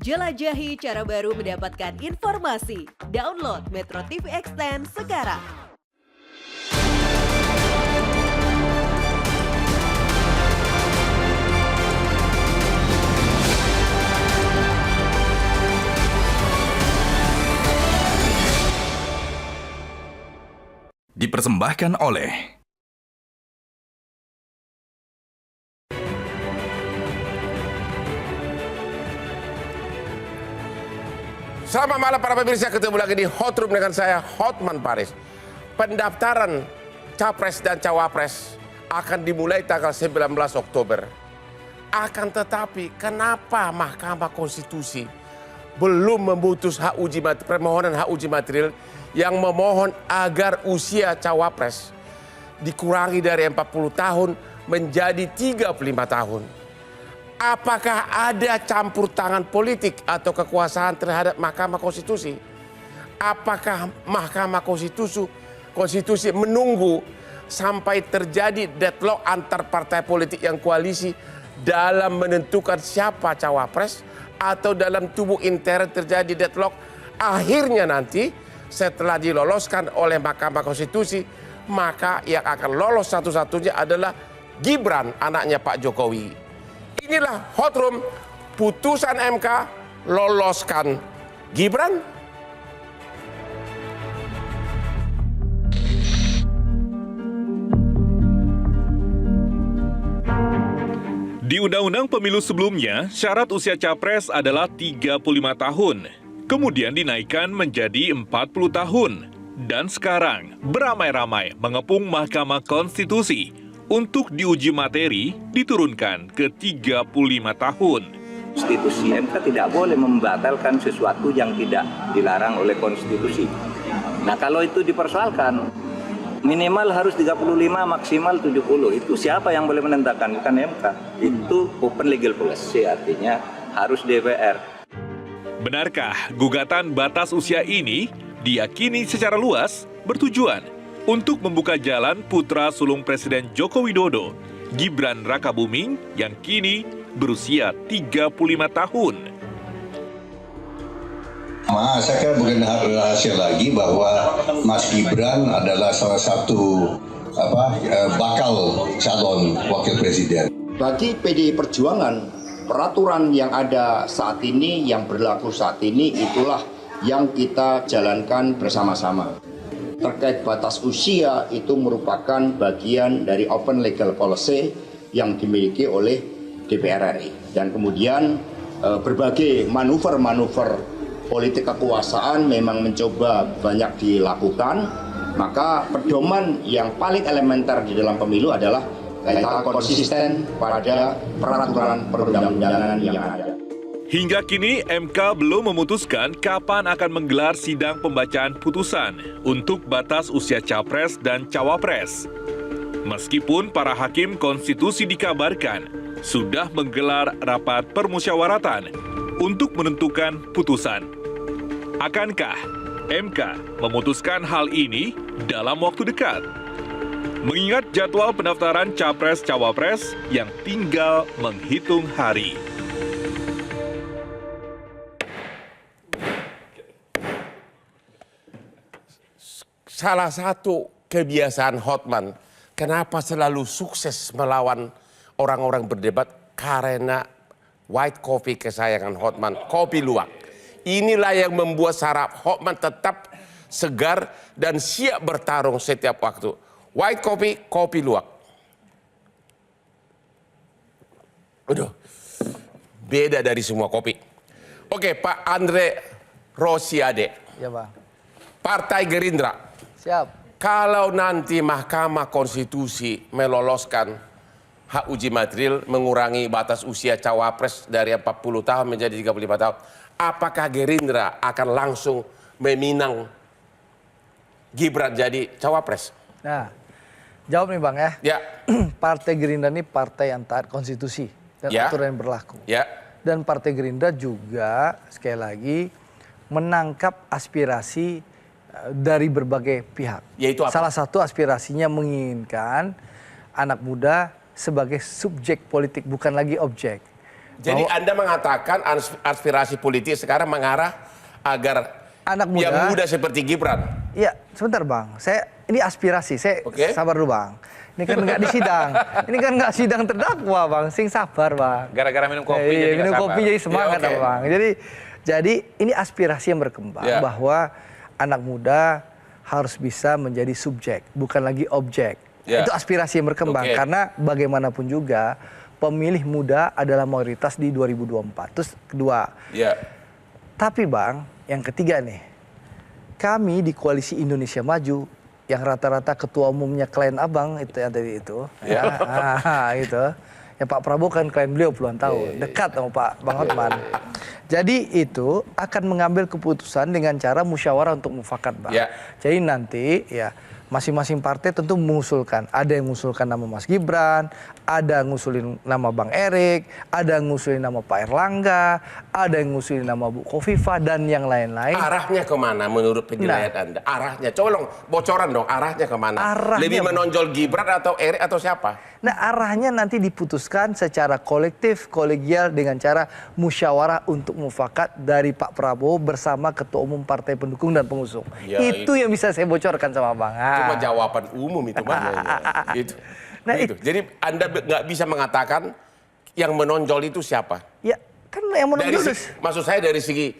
Jelajahi cara baru mendapatkan informasi. Download Metro TV Extend sekarang. Dipersembahkan oleh Selamat malam para pemirsa, ketemu lagi di Hot Room dengan saya Hotman Paris. Pendaftaran Capres dan Cawapres akan dimulai tanggal 19 Oktober. Akan tetapi kenapa Mahkamah Konstitusi belum memutus permohonan hak uji material yang memohon agar usia Cawapres dikurangi dari 40 tahun menjadi 35 tahun? Apakah ada campur tangan politik atau kekuasaan terhadap Mahkamah Konstitusi? Apakah Mahkamah Konstitusi menunggu sampai terjadi deadlock antar partai politik yang koalisi dalam menentukan siapa cawapres, atau dalam tubuh intern terjadi deadlock? Akhirnya nanti setelah diloloskan oleh Mahkamah Konstitusi, maka yang akan lolos satu-satunya adalah Gibran, anaknya Pak Jokowi. Inilah Hot Room, putusan MK loloskan Gibran. Di Undang-Undang Pemilu sebelumnya, syarat usia capres adalah 35 tahun. Kemudian dinaikkan menjadi 40 tahun. Dan sekarang beramai-ramai mengepung Mahkamah Konstitusi untuk diuji materi diturunkan ke 35 tahun. Konstitusi MK tidak boleh membatalkan sesuatu yang tidak dilarang oleh konstitusi. Nah, kalau itu dipersoalkan, minimal harus 35, maksimal 70. Itu siapa yang boleh menentukan? Bukan MK. Itu open legal policy, artinya harus DPR. Benarkah gugatan batas usia ini diyakini secara luas bertujuan untuk membuka jalan putra sulung Presiden Joko Widodo, Gibran Rakabuming, yang kini berusia 35 tahun? Saya kira bukan rahasia lagi bahwa Mas Gibran adalah salah satu bakal calon wakil presiden. Bagi PDI Perjuangan, peraturan yang ada saat ini, yang berlaku saat ini, itulah yang kita jalankan bersama-sama. Terkait batas usia, itu merupakan bagian dari open legal policy yang dimiliki oleh DPR RI. Dan kemudian berbagai manuver-manuver politik kekuasaan memang mencoba banyak dilakukan. Maka pedoman yang paling elementer di dalam pemilu adalah kita konsisten pada peraturan perundang-undangan yang ada. Hingga kini MK belum memutuskan kapan akan menggelar sidang pembacaan putusan untuk batas usia capres dan cawapres. Meskipun para hakim konstitusi dikabarkan sudah menggelar rapat permusyawaratan untuk menentukan putusan. Akankah MK memutuskan hal ini dalam waktu dekat? Mengingat jadwal pendaftaran capres-cawapres yang tinggal menghitung hari. Salah satu kebiasaan Hotman, kenapa selalu sukses melawan orang-orang berdebat, karena white coffee kesayangan Hotman, kopi luwak. Inilah yang membuat saraf Hotman tetap segar dan siap bertarung setiap waktu. White coffee, kopi luwak. Aduh, beda dari semua kopi. Oke, Pak Andre Rosiade. Ya, Pak. Partai Gerindra. Siap. Kalau nanti Mahkamah Konstitusi meloloskan hak uji material mengurangi batas usia cawapres dari 40 tahun menjadi 35 tahun, apakah Gerindra akan langsung meminang Gibran jadi cawapres? Nah, jawab nih Bang ya. Ya. Partai Gerindra ini partai yang taat konstitusi dan aturan yang berlaku. Ya. Dan Partai Gerindra juga sekali lagi menangkap aspirasi dari berbagai pihak. Yaitu apa? Salah satu aspirasinya menginginkan anak muda sebagai subjek politik, bukan lagi objek. Jadi Anda mengatakan aspirasi politik sekarang mengarah agar anak muda, yang muda seperti Gibran. Iya, sebentar Bang. Ini aspirasi. Sabar dulu Bang. Ini kan nggak di sidang. Ini kan nggak sidang terdakwa Bang. Sing sabar Bang. Gara-gara minum kopi jadi minum kopi jadi semangat Bang. Jadi ini aspirasi yang berkembang bahwa anak muda harus bisa menjadi subjek, bukan lagi objek. Itu aspirasi yang berkembang karena bagaimanapun juga pemilih muda adalah mayoritas di 2024. Terus kedua. Tapi Bang, yang ketiga nih. Kami di Koalisi Indonesia Maju yang rata-rata ketua umumnya klien Abang itu yang tadi itu. Gitu. Ya Pak Prabowo kan klien beliau puluhan tahun, dekat sama Pak Bang Hotman. Jadi itu akan mengambil keputusan dengan cara musyawarah untuk mufakat, Bang. Jadi nanti ya masing-masing partai tentu mengusulkan. Ada yang mengusulkan nama Mas Gibran, ada yang ngusulin nama Bang Erik, ada yang ngusulin nama Pak Erlangga, ada yang ngusulin nama Bu Khofifah dan yang lain-lain. Arahnya kemana menurut penilaian Anda? Arahnya, coba bocoran dong, arahnya kemana? Lebih menonjol Gibran atau Erik atau siapa? Nah, arahnya nanti diputuskan secara kolektif, kolegial dengan cara musyawarah untuk mufakat dari Pak Prabowo bersama ketua umum partai pendukung dan pengusung. Itu yang bisa saya bocorkan sama Bang. Cuma jawaban umum itu Bang. Gitu. Nah, itu. Jadi Anda nggak bisa mengatakan yang menonjol itu siapa? Ya, kan yang menonjol. Maksud saya dari segi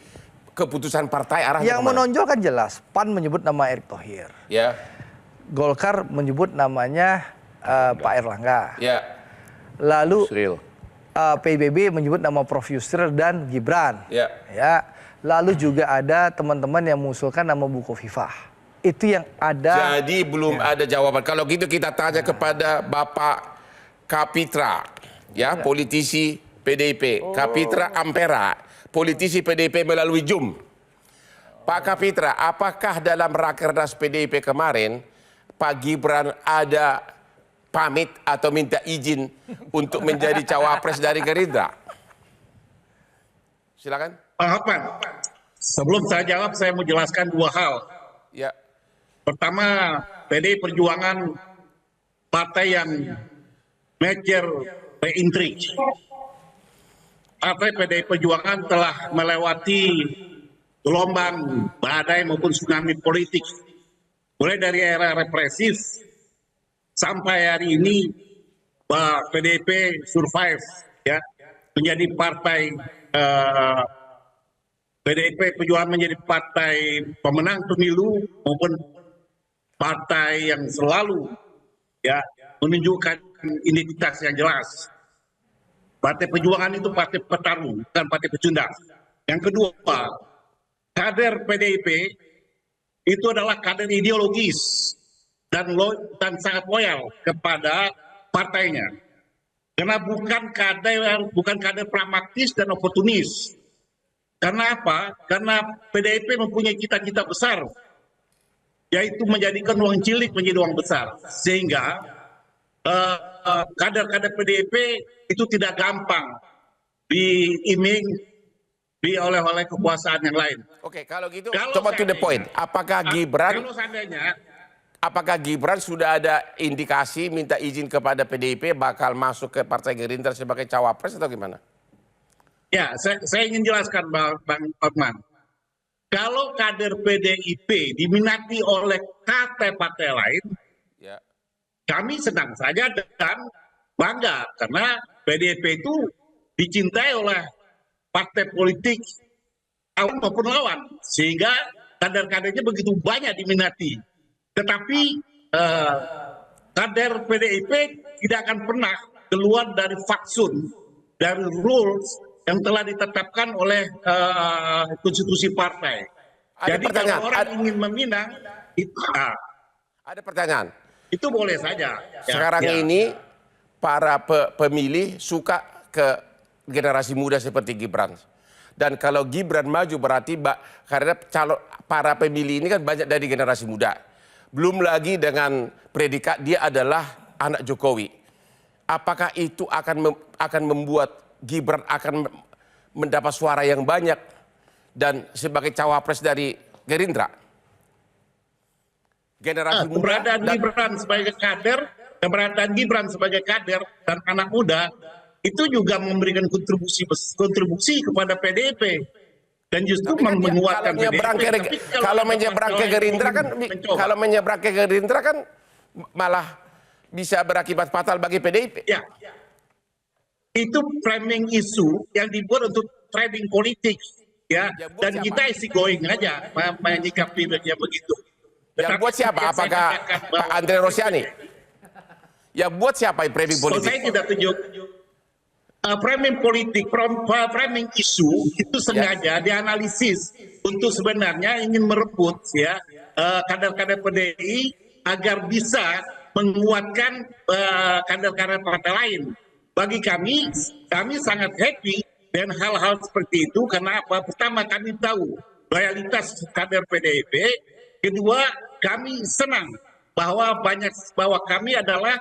keputusan partai arahnya yang kemana? Menonjol kan jelas. PAN menyebut nama Erick Thohir. Golkar menyebut namanya Pak Erlangga. Lalu PBB menyebut nama Prof. Yusril dan Gibran. Lalu juga ada teman-teman yang mengusulkan nama Bu Khofifah. Itu yang ada. Jadi belum ada jawaban. Kalau gitu kita tanya kepada Bapak Kapitra, politisi PDIP. Kapitra Ampera, politisi PDIP melalui Zoom. Pak Kapitra, apakah dalam rakernas PDIP kemarin Pak Gibran ada pamit atau minta izin untuk menjadi cawapres dari Gerindra? Silakan. Pak Hotman, sebelum saya jawab saya mau jelaskan dua hal. Pertama, PDI Perjuangan partai yang major reintrik. Partai PDI Perjuangan telah melewati gelombang badai maupun tsunami politik. Mulai dari era represif sampai hari ini PDIP survive menjadi partai PDIP Perjuangan menjadi partai pemenang pemilu maupun partai yang selalu menunjukkan identitas yang jelas. Partai Perjuangan itu partai petarung, bukan partai pecundang. Yang kedua, kader PDIP itu adalah kader ideologis dan sangat loyal kepada partainya. Karena bukan kader pragmatis dan oportunis. Karena apa? Karena PDIP mempunyai cita-cita besar, yaitu menjadikan uang cilik menjadi uang besar. Sehingga kader-kader PDIP itu tidak gampang diiming oleh kekuasaan yang lain. Oke, kalau gitu coba to the point. Apakah Gibran sudah ada indikasi minta izin kepada PDIP bakal masuk ke Partai Gerindra sebagai cawapres atau gimana? Ya, saya ingin jelaskan Bang Hotman. Kalau kader PDIP diminati oleh partai lain, kami senang saja dan bangga karena PDIP itu dicintai oleh partai politik lawan maupun lawan, sehingga kader-kadernya begitu banyak diminati. Tetapi kader PDIP tidak akan pernah keluar dari faksun, dari rules yang telah ditetapkan oleh konstitusi partai. Jadi kalau orang ingin meminang, ada pertanyaan. Itu boleh saja. Sekarang ini para pemilih suka ke generasi muda seperti Gibran. Dan kalau Gibran maju berarti karena para pemilih ini kan banyak dari generasi muda. Belum lagi dengan predikat dia adalah anak Jokowi. Apakah itu akan membuat Gibran akan mendapat suara yang banyak dan sebagai cawapres dari Gerindra? Generasi muda keberadaan Gibran sebagai kader dan anak muda itu juga memberikan kontribusi kepada PDIP dan justru Tapi kan menguatkan kalau menyeberang ke Gerindra kan kalau menyeberang ke Gerindra kan malah bisa berakibat fatal bagi PDIP. Ya, itu framing isu yang dibuat untuk trading politik, ya. Dan kita easy going aja menyikapi dia begitu. Yang buat siapa? Apakah Pak Andre Rosiani? Yang buat siapa framing politik? Saya tidak tunjuk. Framing politik, framing isu itu sengaja dianalisis untuk sebenarnya ingin merebut ya kader-kader PDI agar bisa menguatkan kader-kader partai lain. Bagi kami sangat happy dengan hal-hal seperti itu karena apa? Pertama kami tahu loyalitas kader PDIP, kedua kami senang bahwa kami adalah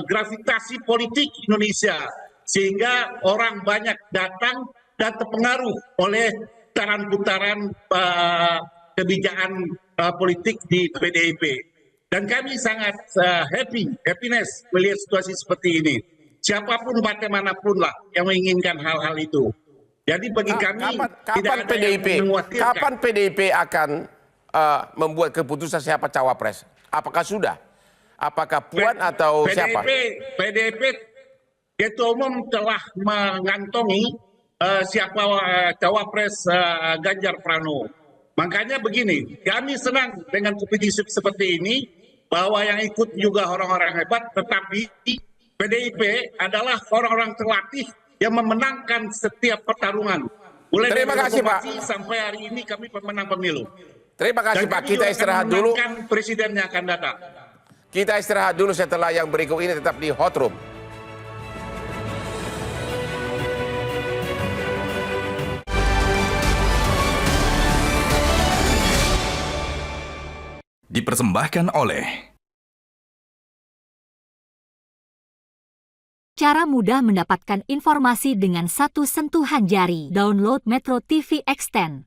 gravitasi politik Indonesia. Sehingga orang banyak datang dan terpengaruh oleh putaran-putaran kebijakan politik di PDIP. Dan kami sangat happiness melihat situasi seperti ini. Siapapun partai manapun lah yang menginginkan hal-hal itu. Jadi bagi kami kapan PDIP akan membuat keputusan siapa cawapres? Apakah sudah? Apakah Puan atau siapa? PDIP Ketua Umum telah mengantongi siapa cawapres Ganjar Pranowo. Makanya begini, kami senang dengan kompetisi seperti ini, bahwa yang ikut juga orang-orang hebat, tetapi PDIP adalah orang-orang terlatih yang memenangkan setiap pertarungan. Mulai Terima kasih Pak. Sampai hari ini kami pemenang pemilu. Terima kasih Pak, kita istirahat dulu. Presidennya akan datang. Kita istirahat dulu, setelah yang berikut ini tetap di Hot Room. Dipersembahkan oleh cara mudah mendapatkan informasi dengan satu sentuhan jari. Download Metro TV Extend.